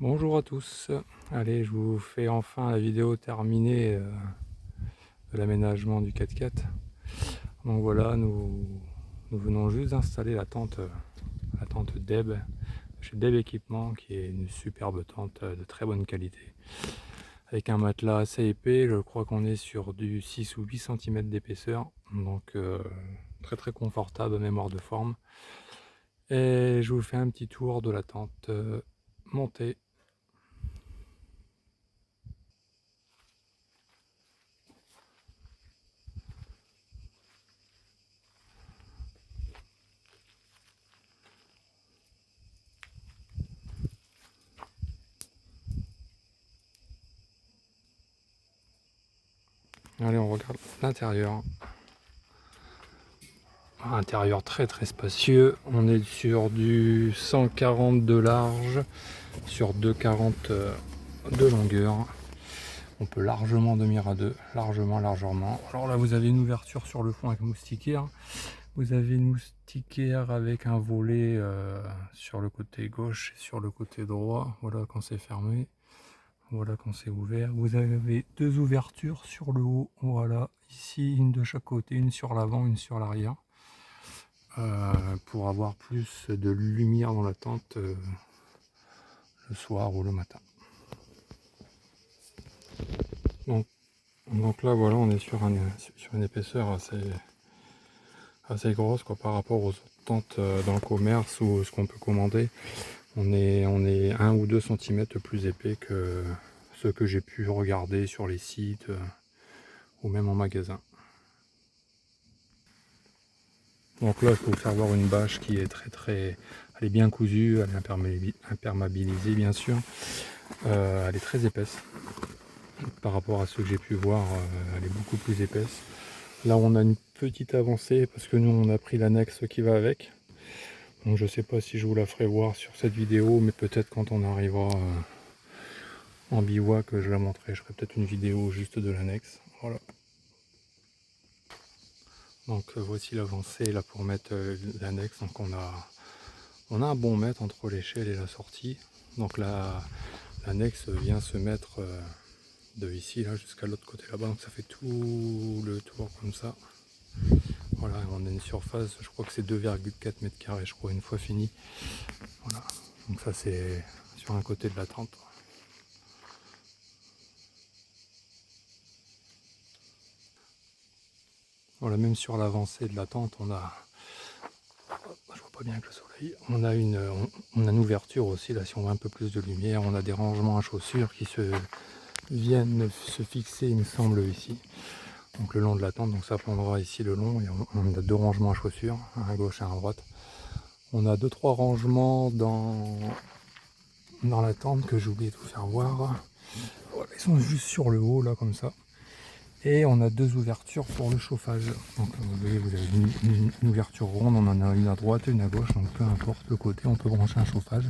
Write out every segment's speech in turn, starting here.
Bonjour à tous, allez je vous fais enfin la vidéo terminée de l'aménagement du 4x4. Donc voilà, nous venons juste d'installer la tente Deb, chez Deb Équipement, qui est une superbe tente de très bonne qualité. Avec un matelas assez épais, je crois qu'on est sur du 6 ou 8 cm d'épaisseur, donc très très confortable, mémoire de forme. Et je vous fais un petit tour de la tente montée. Allez, on regarde l'intérieur. Intérieur très très spacieux. On est sur du 140 de large sur 2,40 de longueur. On peut largement dormir à deux, largement. Alors là, vous avez une ouverture sur le fond avec moustiquaire. Vous avez une moustiquaire avec un volet sur le côté gauche et sur le côté droit. Voilà quand c'est fermé. Voilà quand c'est ouvert. Vous avez deux ouvertures sur le haut. Voilà, ici une de chaque côté, une sur l'avant, une sur l'arrière. Pour avoir plus de lumière dans la tente le soir ou le matin. Donc là voilà, on est sur une épaisseur assez grosse quoi, par rapport aux autres tentes dans le commerce ou ce qu'on peut commander. On est 1 ou 2 cm plus épais que ceux que j'ai pu regarder sur les sites ou même en magasin. Donc là, je peux vous faire voir une bâche qui est elle est bien cousue, elle est imperméabilisée bien sûr. Elle est très épaisse. Par rapport à ce que j'ai pu voir, elle est beaucoup plus épaisse. Là, on a une petite avancée parce que nous, on a pris l'annexe qui va avec. Donc, je sais pas si je vous la ferai voir sur cette vidéo, mais peut-être quand on arrivera en bivouac, je la montrerai. Je ferai peut-être une vidéo juste de l'annexe. Voilà. Donc, voici l'avancée là pour mettre l'annexe. Donc, on a un bon mètre entre l'échelle et la sortie. Donc, l'annexe vient se mettre de ici là jusqu'à l'autre côté là-bas, donc ça fait tout le tour comme ça. Voilà, on a une surface, je crois que c'est 2,4 mètres carrés, je crois, une fois fini. Voilà, donc ça c'est sur un côté de la tente. Voilà, même sur l'avancée de la tente, on a, je vois pas bien avec le soleil, on a une ouverture aussi là, si on veut un peu plus de lumière. On a des rangements à chaussures qui viennent se fixer, il me semble, ici. Donc le long de la tente, donc ça prendra ici le long, et on a deux rangements à chaussures, un à gauche et un à droite. On a 2-3 rangements dans la tente que j'ai oublié de vous faire voir. Voilà, ils sont juste sur le haut là comme ça. Et on a deux ouvertures pour le chauffage. Donc vous voyez, vous avez une ouverture ronde, on en a une à droite et une à gauche, donc peu importe le côté, on peut brancher un chauffage.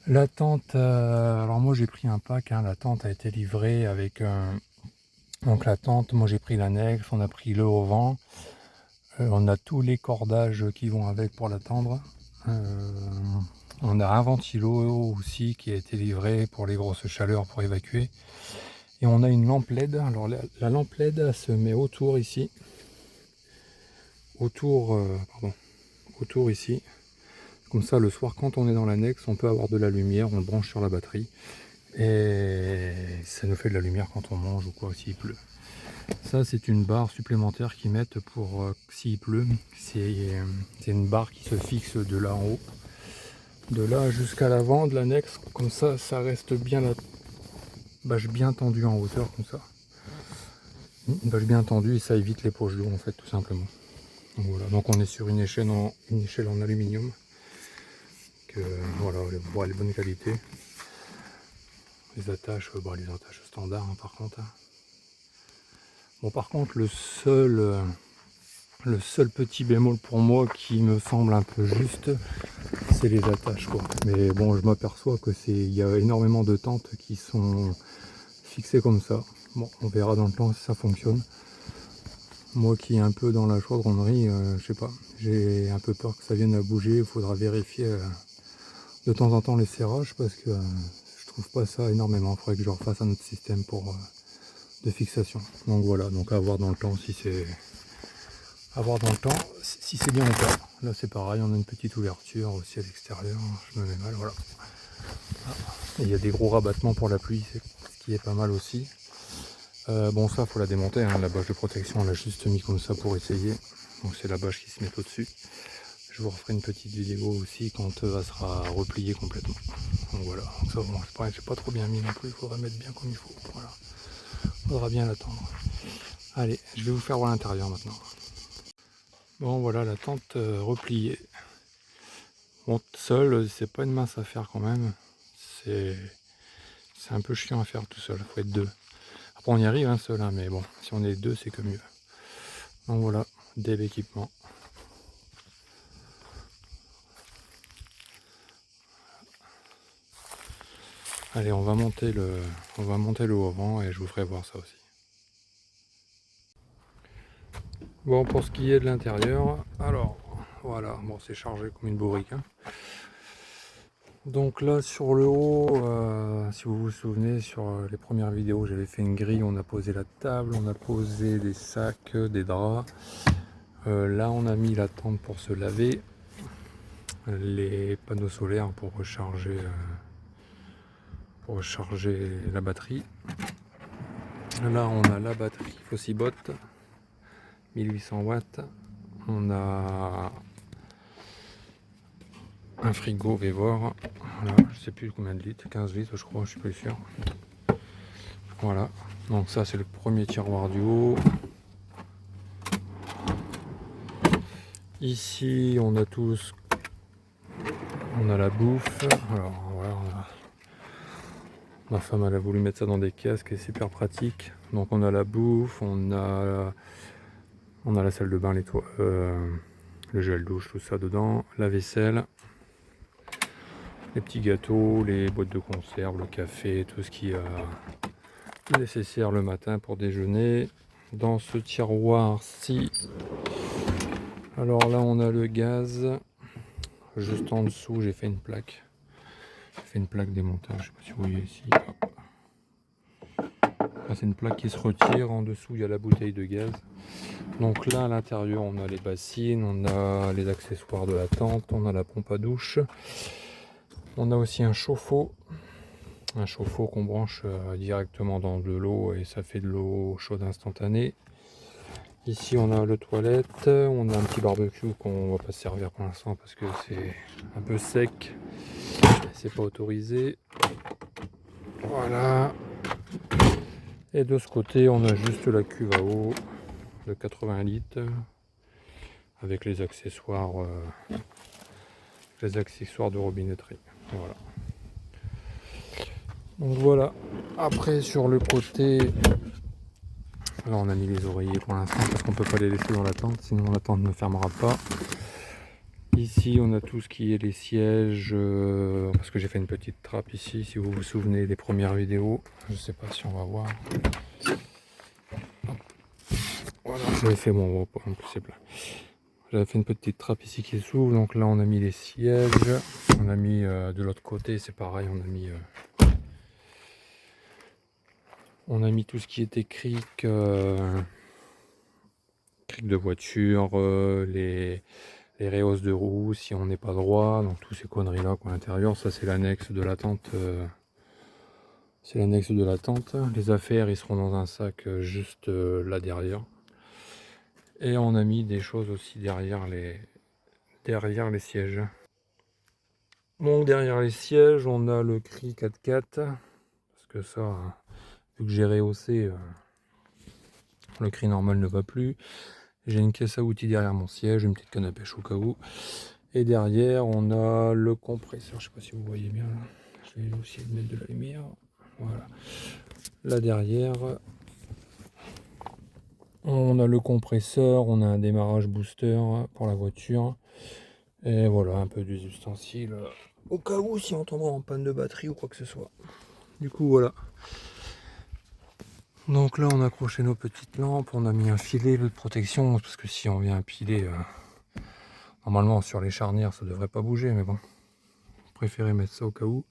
La tente, alors moi j'ai pris un pack, hein, la tente a été livrée avec donc la tente, moi j'ai pris l'annexe, on a pris le auvent, on a tous les cordages qui vont avec pour l'attendre. On a un ventilo aussi qui a été livré pour les grosses chaleurs pour évacuer. Et on a une lampe LED. Alors la lampe LED elle se met autour ici. Autour ici. Comme ça le soir quand on est dans l'annexe, on peut avoir de la lumière, on le branche sur la batterie. Et ça nous fait de la lumière quand on mange ou quoi s'il pleut. Ça c'est une barre supplémentaire qu'ils mettent pour s'il pleut. C'est une barre qui se fixe de là en haut. De là jusqu'à l'avant de l'annexe, comme ça, ça reste bien la bâche bien tendue en hauteur, comme ça. Une bâche bien tendue et ça évite les poches d'eau en fait, tout simplement. Donc voilà, donc on est sur une échelle en aluminium. Que, voilà, elle est bonne qualité. Les attaches standards hein, par contre. Bon par contre le seul petit bémol pour moi qui me semble un peu juste, c'est les attaches quoi. Mais bon, je m'aperçois que il y a énormément de tentes qui sont fixées comme ça. Bon, on verra dans le temps si ça fonctionne. Moi qui est un peu dans la chaudronnerie, je sais pas, j'ai un peu peur que ça vienne à bouger. Il faudra vérifier de temps en temps les serrages parce que je trouve pas ça énormément. Il faudrait que je refasse un autre système de fixation. Donc voilà, donc à voir dans le temps si c'est bien ou pas. Là c'est pareil, on a une petite ouverture aussi à l'extérieur. Je me mets mal, voilà. Et il y a des gros rabattements pour la pluie, ce qui est pas mal aussi. Bon ça faut la démonter, hein. La bâche de protection on l'a juste mis comme ça pour essayer. Donc c'est la bâche qui se met au-dessus. Je vous referai une petite vidéo aussi quand elle sera repliée complètement. Donc voilà, donc ça bon, c'est pareil, j'ai pas trop bien mis non plus, il faudra mettre bien comme il faut. Voilà. Faudra bien l'attendre. Allez, je vais vous faire voir l'intérieur maintenant. Bon voilà la tente repliée. Bon seul, c'est pas une mince affaire quand même. C'est un peu chiant à faire tout seul, faut être deux. Après on y arrive seul, hein, mais bon, si on est deux c'est que mieux. Donc voilà, dev équipement. Allez, on va monter le haut-vent et je vous ferai voir ça aussi. Bon, pour ce qui est de l'intérieur, alors voilà, bon c'est chargé comme une bourrique. Hein. Donc là sur le haut, si vous vous souvenez, sur les premières vidéos, j'avais fait une grille, on a posé la table, on a posé des sacs, des draps. Là on a mis la tente pour se laver, les panneaux solaires pour recharger la batterie. Là on a la batterie Fossibot 1800 watts. On a un frigo Vévor. Voilà, je sais plus combien de litres, 15 litres je crois, je suis plus sûr. Voilà, donc ça c'est le premier tiroir du haut. Ici on a la bouffe. Alors voilà, ma femme elle a voulu mettre ça dans des casques et c'est super pratique. Donc on a la bouffe, on a la salle de bain, le gel douche, tout ça dedans, la vaisselle, les petits gâteaux, les boîtes de conserve, le café, tout ce qui est nécessaire le matin pour déjeuner. Dans ce tiroir-ci, alors là on a le gaz. Juste en dessous j'ai fait une plaque. J'ai fait une plaque démontable, je sais pas si vous voyez ici. C'est une plaque qui se retire, en dessous il y a la bouteille de gaz. Donc là à l'intérieur on a les bassines, on a les accessoires de la tente, on a la pompe à douche. On a aussi un chauffe-eau qu'on branche directement dans de l'eau et ça fait de l'eau chaude instantanée. Ici on a le toilette, on a un petit barbecue qu'on va pas se servir pour l'instant parce que c'est un peu sec, c'est pas autorisé. Voilà. Et de ce côté on a juste la cuve à eau de 80 litres avec les accessoires de robinetterie. Voilà. Donc voilà. Après sur le côté, là on a mis les oreillers pour l'instant parce qu'on peut pas les laisser dans la tente, sinon la tente ne fermera pas. Ici on a tout ce qui est les sièges, parce que j'ai fait une petite trappe ici, si vous vous souvenez des premières vidéos. Je sais pas si on va voir. Voilà, j'avais fait mon repos, en plus c'est plein. J'avais fait une petite trappe ici qui s'ouvre, donc là on a mis les sièges, on a mis de l'autre côté, c'est pareil, on a mis tout ce qui était cric de voiture, les rehausses de roues si on n'est pas droit, donc tous ces conneries là à l'intérieur. Ça c'est l'annexe de la tente. Les affaires ils seront dans un sac juste là derrière. Et on a mis des choses aussi derrière les sièges. Donc derrière les sièges on a le cri 4x4 parce que ça, vu que j'ai rehaussé, le cri normal ne va plus. J'ai une caisse à outils derrière mon siège, une petite canne à pêche au cas où. Et derrière on a le compresseur, je sais pas si vous voyez bien là. Je vais aussi mettre de la lumière. Voilà. Là derrière on a le compresseur, on a un démarrage booster pour la voiture. Et voilà, un peu des ustensiles au cas où si on tombera en panne de batterie ou quoi que ce soit. Du coup voilà. Donc là on a accroché nos petites lampes, on a mis un filet de protection parce que si on vient piler, normalement sur les charnières ça devrait pas bouger, mais bon. préféré mettre ça au cas où.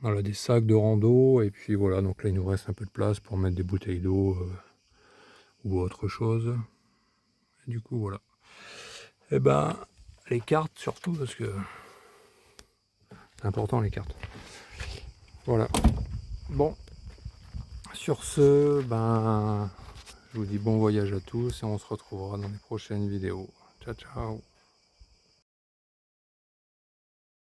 Voilà, des sacs de rando, et puis voilà, donc là il nous reste un peu de place pour mettre des bouteilles d'eau ou autre chose. Et du coup voilà. Et ben les cartes surtout, parce que c'est important les cartes. Voilà. Bon, sur ce, ben je vous dis bon voyage à tous et on se retrouvera dans les prochaines vidéos. Ciao ciao.